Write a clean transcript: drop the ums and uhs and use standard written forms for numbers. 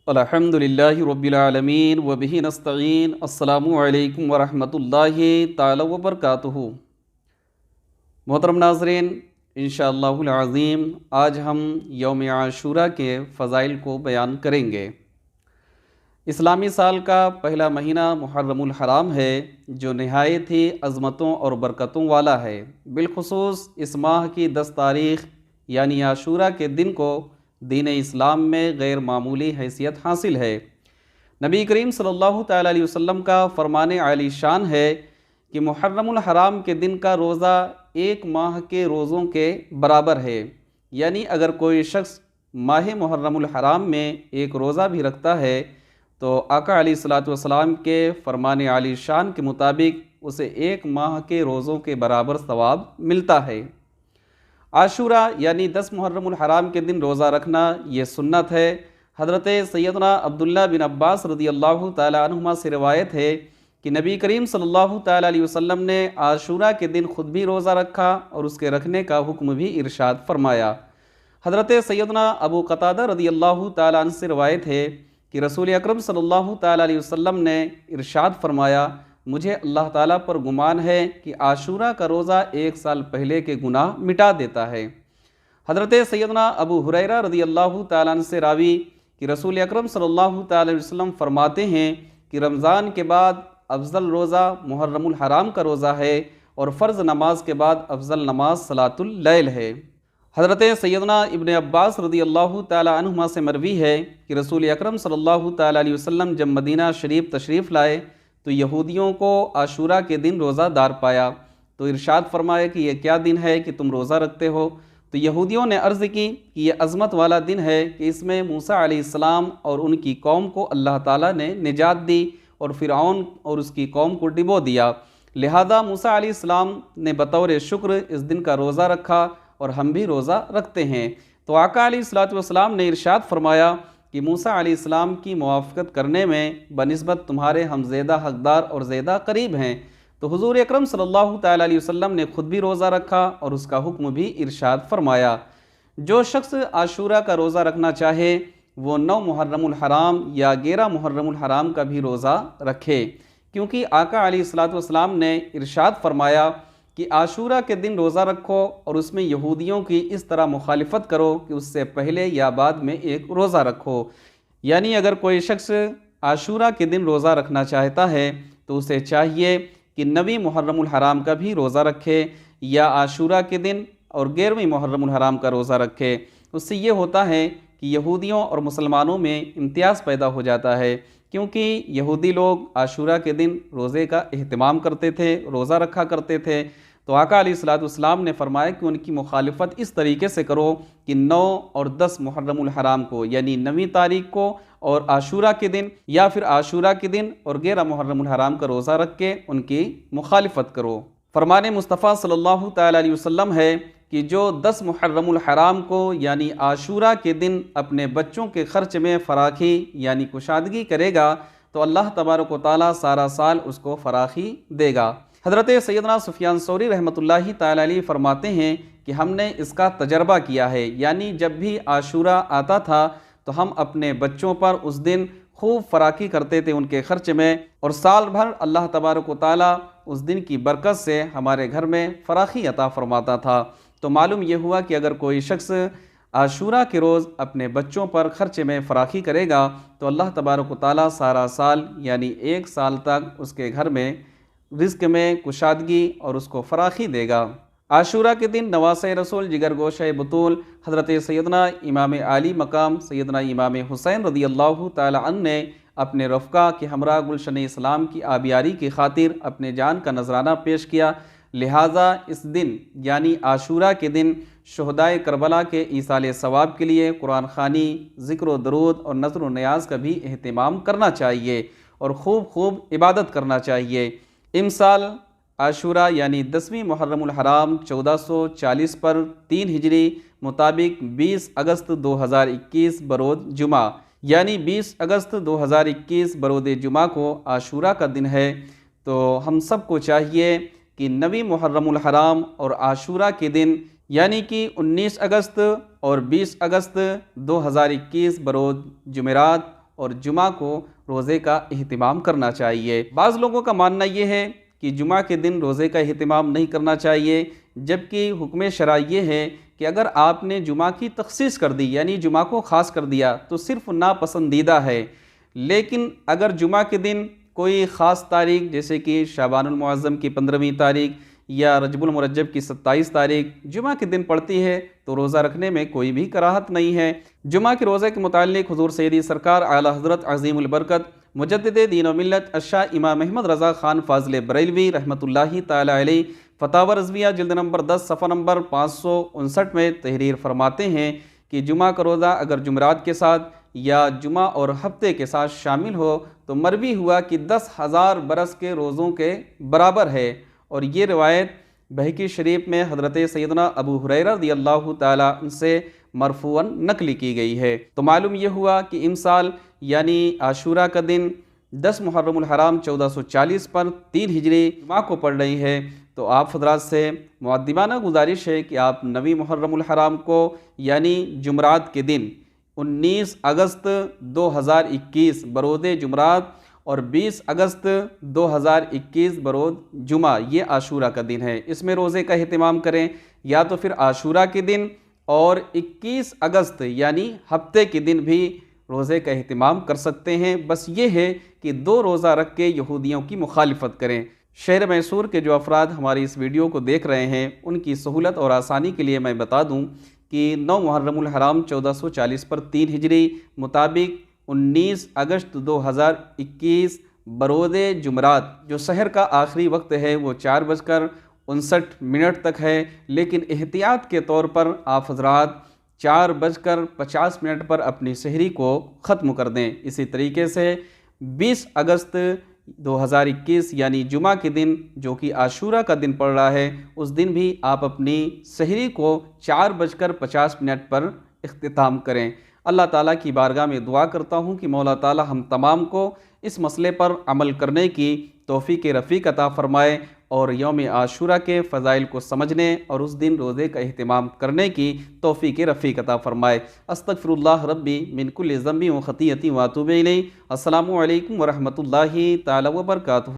الحمدللہ رب العالمین وبہ نستعین السلام علیکم ورحمۃ اللہ تعالی وبرکاتہ۔ محترم ناظرین، انشاءاللہ العظیم آج ہم یوم عاشورہ کے فضائل کو بیان کریں گے۔ اسلامی سال کا پہلا مہینہ محرم الحرام ہے جو نہایت ہی عظمتوں اور برکتوں والا ہے۔ بالخصوص اس ماہ کی 10 تاریخ یعنی عاشورہ کے دن کو دین اسلام میں غیر معمولی حیثیت حاصل ہے۔ نبی کریم صلی اللہ تعالیٰ علیہ وسلم کا فرمان عالی شان ہے کہ محرم الحرام کے دن کا روزہ 1 ماہ کے روزوں کے برابر ہے، یعنی اگر کوئی شخص ماہ محرم الحرام میں 1 روزہ بھی رکھتا ہے تو آقا علیہ الصلوۃ والسلام کے فرمان عالی شان کے مطابق اسے 1 ماہ کے روزوں کے برابر ثواب ملتا ہے۔ عاشورہ یعنی 10 محرم الحرام کے دن روزہ رکھنا یہ سنت ہے۔ حضرت سیدنا عبداللہ بن عباس رضی اللہ تعالی عنہما سے روایت ہے کہ نبی کریم صلی اللہ تعالی علیہ وسلم نے عاشورہ کے دن خود بھی روزہ رکھا اور اس کے رکھنے کا حکم بھی ارشاد فرمایا۔ حضرت سیدنا ابو قتادہ رضی اللہ تعالی عنہ سے روایت ہے کہ رسول اکرم صلی اللہ تعالی علیہ وسلم نے ارشاد فرمایا، مجھے اللہ تعالیٰ پر گمان ہے کہ عاشورہ کا روزہ 1 سال پہلے کے گناہ مٹا دیتا ہے۔ حضرت سیدنا ابو ہریرہ رضی اللہ تعالیٰ عنہ سے راوی کہ رسول اکرم صلی اللہ تعالی علیہ وسلم فرماتے ہیں کہ رمضان کے بعد افضل روزہ محرم الحرام کا روزہ ہے اور فرض نماز کے بعد افضل نماز صلاۃ اللیل ہے۔ حضرت سیدنا ابن عباس رضی اللہ تعالی عنہما سے مروی ہے کہ رسول اکرم صلی اللہ تعالی علیہ وسلم جب مدینہ شریف تشریف لائے تو یہودیوں کو عاشورہ کے دن روزہ دار پایا، تو ارشاد فرمایا کہ یہ کیا دن ہے کہ تم روزہ رکھتے ہو؟ تو یہودیوں نے عرض کی کہ یہ عظمت والا دن ہے کہ اس میں موسیٰ علیہ السلام اور ان کی قوم کو اللہ تعالیٰ نے نجات دی اور فرعون اور اس کی قوم کو ڈبو دیا، لہذا موسیٰ علیہ السلام نے بطور شکر اس دن کا روزہ رکھا اور ہم بھی روزہ رکھتے ہیں۔ تو آقا علیہ الصلوۃ والسلام نے ارشاد فرمایا کہ موسیٰ علیہ السلام کی موافقت کرنے میں بنسبت تمہارے ہم زیادہ حقدار اور زیادہ قریب ہیں۔ تو حضور اکرم صلی اللہ تعالیٰ علیہ وسلم نے خود بھی روزہ رکھا اور اس کا حکم بھی ارشاد فرمایا۔ جو شخص عاشورہ کا روزہ رکھنا چاہے وہ 9 محرم الحرام یا 11 محرم الحرام کا بھی روزہ رکھے، کیونکہ آقا علیہ الصلوۃ والسلام نے ارشاد فرمایا کہ عاشورہ کے دن روزہ رکھو اور اس میں یہودیوں کی اس طرح مخالفت کرو کہ اس سے پہلے یا بعد میں 1 روزہ رکھو۔ یعنی اگر کوئی شخص عاشورہ کے دن روزہ رکھنا چاہتا ہے تو اسے چاہیے کہ 9 محرم الحرام کا بھی روزہ رکھے یا عاشورہ کے دن اور 11 محرم الحرام کا روزہ رکھے۔ اس سے یہ ہوتا ہے کہ یہودیوں اور مسلمانوں میں امتیاز پیدا ہو جاتا ہے، کیونکہ یہودی لوگ عاشورہ کے دن روزے کا اہتمام کرتے تھے، روزہ رکھا کرتے تھے۔ تو آقا علیہ الصلوۃ والسلام نے فرمایا کہ ان کی مخالفت اس طریقے سے کرو کہ 9 اور 10 محرم الحرام کو یعنی 9ویں تاریخ کو اور عاشورہ کے دن یا پھر عاشورہ کے دن اور 11 محرم الحرام کا روزہ رکھ کے ان کی مخالفت کرو۔ فرمان مصطفیٰ صلی اللہ تعالی علیہ وسلم ہے کہ جو 10 محرم الحرام کو یعنی عاشورہ کے دن اپنے بچوں کے خرچ میں فراخی یعنی کشادگی کرے گا تو اللہ تبارک و تعالیٰ سارا سال اس کو فراخی دے گا۔ حضرت سیدنا سفیان ثوری رحمۃ اللہ تعالی علیہ فرماتے ہیں کہ ہم نے اس کا تجربہ کیا ہے، یعنی جب بھی عاشورہ آتا تھا تو ہم اپنے بچوں پر اس دن خوب فراخی کرتے تھے ان کے خرچ میں، اور سال بھر اللہ تبارک و تعالیٰ اس دن کی برکت سے ہمارے گھر میں فراخی عطا فرماتا تھا۔ تو معلوم یہ ہوا کہ اگر کوئی شخص عاشورہ کے روز اپنے بچوں پر خرچ میں فراخی کرے گا تو اللہ تبارک و تعالیٰ سارا سال یعنی 1 سال تک اس کے گھر میں رزق میں کشادگی اور اس کو فراخی دے گا۔ عاشورہ کے دن نواسۂ رسول جگر گوشہ بطول حضرت سیدنا امام عالی مقام سیدنا امام حسین رضی اللہ تعالی عنہ نے اپنے رفقا کے ہمراہ گلشن اسلام کی آبیاری کی خاطر اپنے جان کا نذرانہ پیش کیا، لہٰذا اس دن یعنی عاشورہ کے دن شہدائے کربلا کے ایصال ثواب کے لیے قرآن خوانی، ذکر و درود اور نذر و نیاز کا بھی اہتمام کرنا چاہیے اور خوب عبادت کرنا چاہیے۔ امسال عاشورہ یعنی 10ویں محرم الحرام 1440 پر 3 ہجری مطابق 20 اگست 2021 برود جمعہ یعنی 20 اگست 2021 برود جمعہ کو عاشورہ کا دن ہے۔ تو ہم سب کو چاہیے کہ 9 محرم الحرام اور عاشورہ کے دن یعنی کہ 19 اگست اور 20 اگست 2021 بروز جمعرات اور جمعہ کو روزے کا اہتمام کرنا چاہیے۔ بعض لوگوں کا ماننا یہ ہے کہ جمعہ کے دن روزے کا اہتمام نہیں کرنا چاہیے، جبکہ حکم شرع یہ ہے کہ اگر آپ نے جمعہ کی تخصیص کر دی یعنی جمعہ کو خاص کر دیا تو صرف ناپسندیدہ ہے، لیکن اگر جمعہ کے دن کوئی خاص تاریخ جیسے کہ شعبان المعظم کی 15ویں تاریخ یا رجب المرجب کی 27 تاریخ جمعہ کے دن پڑتی ہے تو روزہ رکھنے میں کوئی بھی کراہت نہیں ہے۔ جمعہ کے روزے کے متعلق حضور سیدی سرکار اعلیٰ حضرت عظیم البرکت مجدد دین و ملت الشاہ امام احمد رضا خان فاضل بریلوی رحمۃ اللہ تعالی علیہ فتاوی رضویہ جلد نمبر 10 صفحہ نمبر 559 میں تحریر فرماتے ہیں کہ جمعہ کا روزہ اگر جمعرات کے ساتھ یا جمعہ اور ہفتے کے ساتھ شامل ہو تو مروی ہوا کہ 10,000 برس کے روزوں کے برابر ہے، اور یہ روایت بہقی شریف میں حضرت سیدنا ابو ہریرہ رضی اللہ تعالیٰ عنہ سے مرفوعاً نقل کی گئی ہے۔ تو معلوم یہ ہوا کہ امسال یعنی عاشورہ کا دن 10 محرم الحرام 1440 پر 3 ہجری جمعہ کو پڑ رہی ہے، تو آپ حضرات سے مؤدبانہ گزارش ہے کہ آپ 9 محرم الحرام کو یعنی جمعرات کے دن 19 اگست 2021 برود جمعرات اور 20 اگست 2021 برود جمعہ یہ عاشورہ کا دن ہے، اس میں روزے کا اہتمام کریں، یا تو پھر عاشورہ کے دن اور 21 اگست یعنی ہفتے کے دن بھی روزے کا اہتمام کر سکتے ہیں۔ بس یہ ہے کہ 2 روزہ رکھ کے یہودیوں کی مخالفت کریں۔ شہر میسور کے جو افراد ہماری اس ویڈیو کو دیکھ رہے ہیں ان کی سہولت اور آسانی کے لیے میں بتا دوں کہ 9 محرم الحرام 1440 پر 3 ہجری مطابق 19 اگست 2021 برود جمعرات جو سحر کا آخری وقت ہے وہ 4:59 تک ہے، لیکن احتیاط کے طور پر آپ حضرات 4:50 پر اپنی سحری کو ختم کر دیں۔ اسی طریقے سے 20 اگست 2021 یعنی جمعہ کے دن جو کہ عاشورہ کا دن پڑ رہا ہے اس دن بھی آپ اپنی سحری کو 4:50 پر اختتام کریں۔ اللہ تعالیٰ کی بارگاہ میں دعا کرتا ہوں کہ مولا تعالیٰ ہم تمام کو اس مسئلے پر عمل کرنے کی توفیق رفیق عطا فرمائے اور یوم عاشورہ کے فضائل کو سمجھنے اور اس دن روزے کا اہتمام کرنے کی توفیق رفیق عطا فرمائے۔ استغفر اللہ ربی من کل ذنب و خطیئۃ و اتوب الیہ۔ السلام علیکم ورحمۃ اللہ تعالی وبرکاتہ۔